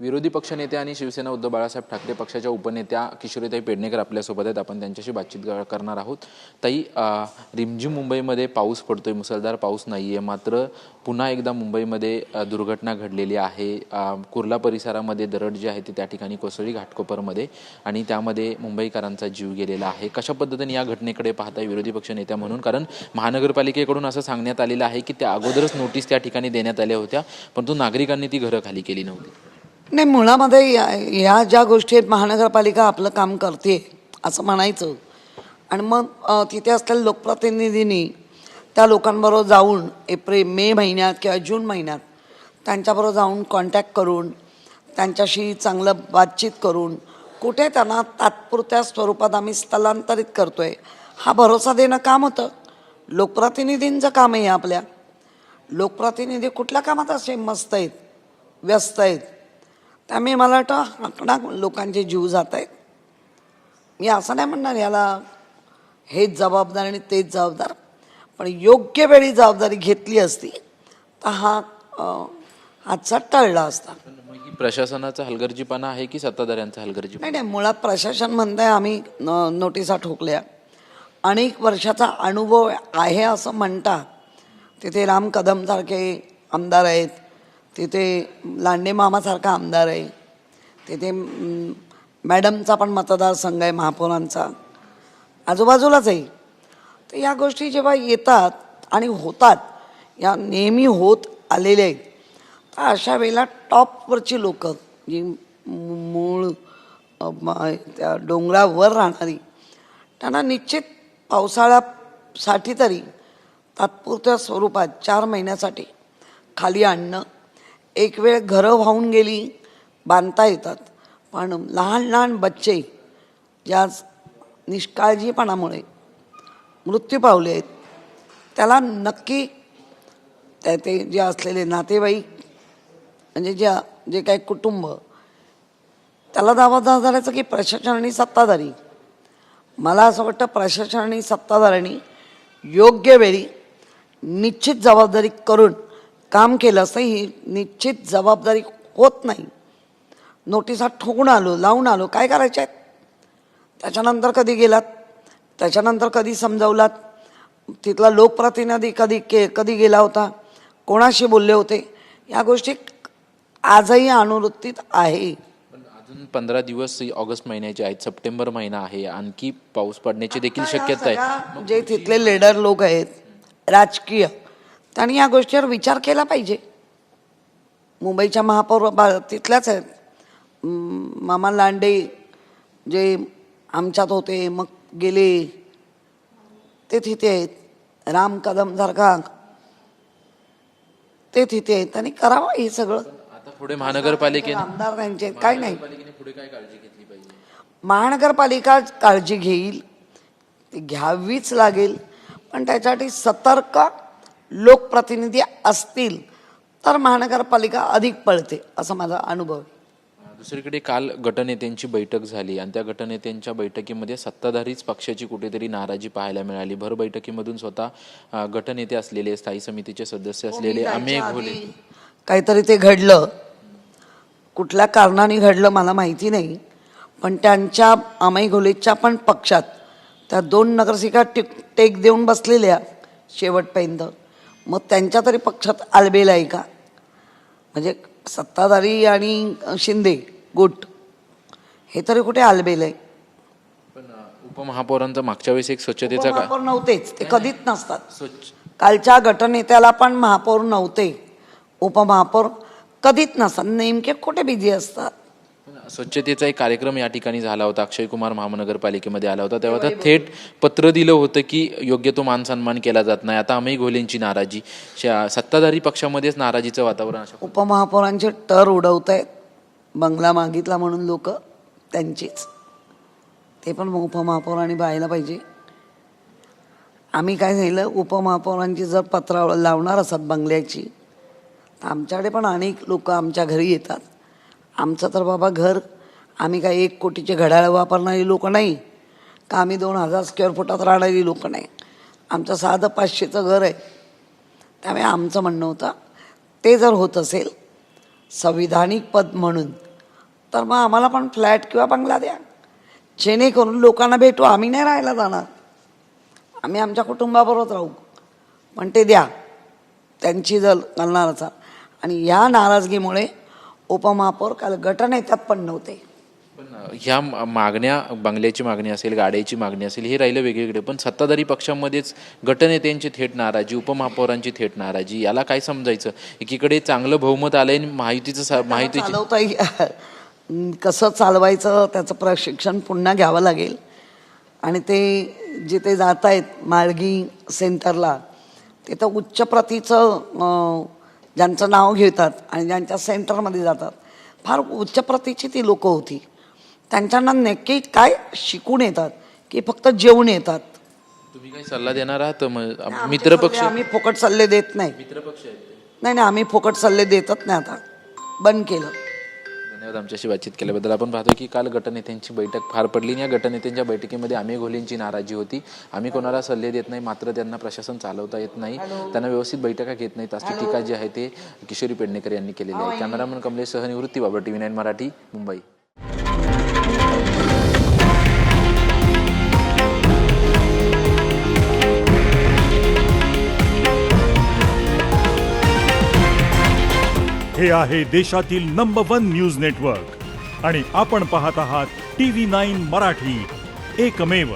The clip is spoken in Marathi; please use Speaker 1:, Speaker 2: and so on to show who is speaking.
Speaker 1: विरोधी पक्षनेते आणि शिवसेना उद्धव बाळासाहेब ठाकरे पक्षाच्या उपनेत्या किशोरीताई पेडणेकर आपल्यासोबत आहेत. आपण त्यांच्याशी बातचीत करणार आहोत. ताई, रिमझिम मुंबईमध्ये पाऊस पडतोय, मुसळधार पाऊस नाही आहे, मात्र पुन्हा एकदा मुंबईमध्ये दुर्घटना घडलेली आहे. कुर्ला परिसरामध्ये दरड जी आहे ती त्या ठिकाणी कोसळली घाटकोपरमध्ये, आणि त्यामध्ये मुंबईकरांचा जीव गेलेला आहे. कशा पद्धतीने या घटनेकडे पाहताय विरोधी पक्षनेत्या म्हणून? कारण महानगरपालिकेकडून असं सांगण्यात आलेलं आहे की त्या अगोदरच नोटीस त्या ठिकाणी देण्यात आल्या होत्या, परंतु नागरिकांनी ती घरं खाली केली नव्हती.
Speaker 2: नाही, मुळामध्ये ह्या ज्या गोष्टी आहेत महानगरपालिका आपलं काम करते असं म्हणायचं, आणि मग तिथे असलेल्या लोकप्रतिनिधींनी त्या लोकांबरोबर जाऊन मे महिन्यात किंवा जून महिन्यात त्यांच्याबरोबर जाऊन कॉन्टॅक्ट करून त्यांच्याशी चांगलं बातचीत करून कुठे त्यांना तात्पुरत्या स्वरूपात आम्ही स्थलांतरित करतो आहे हा भरोसा देणं काम होतं. लोकप्रतिनिधींचं काम आहे. आपल्या लोकप्रतिनिधी कुठल्या कामात असे मस्त आहेत, व्यस्त आहेत. त्यामुळे मला वाटतं आकडा लोकांचे जीव जात आहेत. मी असं नाही म्हणणार याला हेच जबाबदार आणि तेच जबाबदार, पण योग्य वेळी जबाबदारी घेतली असती तर हा हादसा टळला असता.
Speaker 1: ही प्रशासनाचा हलगर्जीपणा आहे की सत्ताधाऱ्यांचा हलगर्जीपणा?
Speaker 2: नाही, मुळात प्रशासन म्हणतंय आम्ही नोटिसा ठोकल्या. अनेक वर्षाचा अनुभव आहे असं म्हणतात. तिथे राम कदमसारखे आमदार आहेत, तिथे लांडे मामासारखा आमदार आहे, तिथे मॅडमचा पण मतदारसंघ आहे महापौरांचा, आजूबाजूलाच आहे. तर या गोष्टी जेव्हा येतात आणि होतात, या नेहमी होत आलेल्या आहेत, तर अशा वेळेला टॉपवरची लोकं जी मूळ त्या डोंगरावर राहणारी, त्यांना निश्चित पावसाळ्यासाठी तरी तात्पुरत्या स्वरूपात 4 महिन्यासाठी खाली आणणं. एक वेळ घरं वाहून गेली, बांधता येतात, पण लहान लहान बच्चे ज्या निष्काळजीपणामुळे मृत्यू पावले आहेत त्याला नक्की ते जे असलेले नातेवाईक म्हणजे जे काही कुटुंब, त्याला जबाबदार धरायचं की प्रशासन आणि सत्ताधारी? मला असं वाटतं प्रशासन आणि सत्ताधाऱ्यांनी योग्य वेळी निश्चित जबाबदारी करून काम केलं असतं. ही निश्चित जबाबदारी होत नाही. नोटिसा ठोकून आलो, लावून आलो, काय करायचे आहेत? त्याच्यानंतर कधी गेलात, त्याच्यानंतर कधी समजावलात, तिथला लोकप्रतिनिधी कधी गेला होता, कोणाशी बोलले होते, या गोष्टी आजही अनुवृत्तीत आहे.
Speaker 1: अजून 15 दिवस ऑगस्ट महिन्याचे आहेत, सप्टेंबर महिना आहे, आणखी पाऊस पडण्याची देखील शक्यता आहे.
Speaker 2: जे तिथले लीडर लोक आहेत राजकीय, त्यांनी या गोष्टीवर विचार केला पाहिजे. मुंबईच्या महापौर तिथल्याच आहेत. मामा लांडे जे आमच्यात होते मग गेले, ते तिथे आहेत. राम कदमसारखा ते तिथे आहेत. त्यांनी करावं हे सगळं.
Speaker 1: आता पुढे महानगरपालिकेने
Speaker 2: आमदार त्यांचे काय नाही,
Speaker 1: पुढे काय काळजी घेतली पाहिजे?
Speaker 2: महानगरपालिका काळजी घेईल, ती घ्यावीच लागेल, पण त्याच्यासाठी सतर्क लोकप्रतिनिधी असतील तर महानगरपालिका अधिक पळते, असा माझा अनुभव आहे.
Speaker 1: दुसरीकडे काल गटनेत्यांची बैठक झाली, आणि त्या गटनेत्यांच्या बैठकीमध्ये सत्ताधारीच पक्षाची कुठेतरी नाराजी पाहायला मिळाली. भर बैठकीमधून स्वतः गटनेते असलेले, स्थायी समितीचे सदस्य असलेले अमेय घोले,
Speaker 2: काहीतरी ते घडलं, कुठल्या कारणाने घडलं मला माहिती नाही, पण त्यांच्या अमेय घोलेच्या पण पक्षात त्या 2 नगरसेविका टेक देऊन बसलेल्या शेवटपर्यंत. मग त्यांच्या तरी पक्षात आलबेल आहे का? म्हणजे सत्ताधारी आणि शिंदे गुट हे तरी कुठे आलबेल आहे?
Speaker 1: पण उपमहापौरांचा मागच्या वेळेस एक स्वच्छतेचा
Speaker 2: महापौर नव्हतेच, ते कधीच नसतात. कालच्या गटनेत्याला पण महापौर नव्हते, उपमहापौर कधीच नसतात, नेमके कुठे बिझी असतात.
Speaker 1: स्वच्छतेचा एक कार्यक्रम या ठिकाणी झाला होता, अक्षय कुमार महानगरपालिकेमध्ये आला होता, तेव्हा थेट पत्र दिलं होतं की योग्य तो मान सन्मान केला जात नाही. आता अमेय घोलेंची नाराजी, सत्ताधारी पक्षामध्येच नाराजीचं वातावरण.
Speaker 2: उपमहापौरांचे टर उडवत आहेत, बंगला मागितला म्हणून लोक त्यांचीच. ते पण उपमहापौरांनी पाहायला पाहिजे. आम्ही काय झालं, उपमहापौरांची जर पत्र लावणार असतात बंगल्याची, तर आमच्याकडे पण अनेक लोक आमच्या घरी येतात. आमचं तर बाबा घर, आम्ही काय 1 कोटीचे घड्याळ वापरणारी लोक नाही का, आम्ही 2000 स्क्वेअर फुटात राहणारी लोक नाही. आमचं साधं 500चं घर आहे. त्यामुळे आमचं म्हणणं होतं ते जर होत असेल संविधानिक पद म्हणून तर मग आम्हाला पण फ्लॅट किंवा बंगला द्या, जेणेकरून लोकांना भेटू. आम्ही नाही राहायला जाणार, आम्ही आमच्या कुटुंबाबरोबर राहू, पण ते द्या त्यांची जर करणार असाल. आणि ह्या नाराजगीमुळे उपमहापौर काल गटनेत्यात पण नव्हते.
Speaker 1: पण ह्या मागण्या, बंगल्याची मागणी असेल, गाड्याची मागणी असेल, हे राहिलं वेगवेगळे, पण सत्ताधारी पक्षामध्येच गटनेत्यांची थेट नाराजी, उपमहापौरांची थेट नाराजी, याला काय समजायचं? एकीकडे चांगलं बहुमत आलंय, माहितीची
Speaker 2: चालवता कसं चालवायचं त्याचं प्रशिक्षण पुन्हा घ्यावं लागेल. आणि ते जिथे जात आहेत माळगी सेंटरला, तिथं उच्च प्रतीचं ज्यांचं नाव घेतात आणि ज्यांच्या सेंटरमध्ये जातात, फार उच्च प्रतीची ती लोकं होती. त्यांच्यांना नक्की काय शिकून येतात की फक्त जेवून येतात?
Speaker 1: तुम्ही काही सल्ला देणार आहात? मित्रपक्ष,
Speaker 2: आम्ही फुकट सल्ले देत नाही.
Speaker 1: मित्रपक्ष आहेत ते.
Speaker 2: नाही, आम्ही फुकट सल्ले देतच नाही, आता बंद केलं.
Speaker 1: धन्यवाद आमच्याशी बातचीत केल्याबद्दल. आपण पाहतो की काल गटनेत्यांची बैठक पार पडली आणि या गटनेत्यांच्या बैठकीमध्ये आम्ही घोलेंची नाराजी होती. आम्ही कोणाला सल्ले देत नाही, मात्र त्यांना प्रशासन चालवता येत नाही, त्यांना व्यवस्थित बैठका घेत नाहीत, अशी टीका जी आहे ते किशोरी पेडणेकर यांनी केलेली आहे. कॅमेरामन कमलेश सह निवृत्ती बाबर, TV9 मराठी, मुंबई.
Speaker 3: हे आहे देशातील नंबर 1 न्यूज नेटवर्क आणि आपण पाहत आहात TV9 मराठी, एकमेव.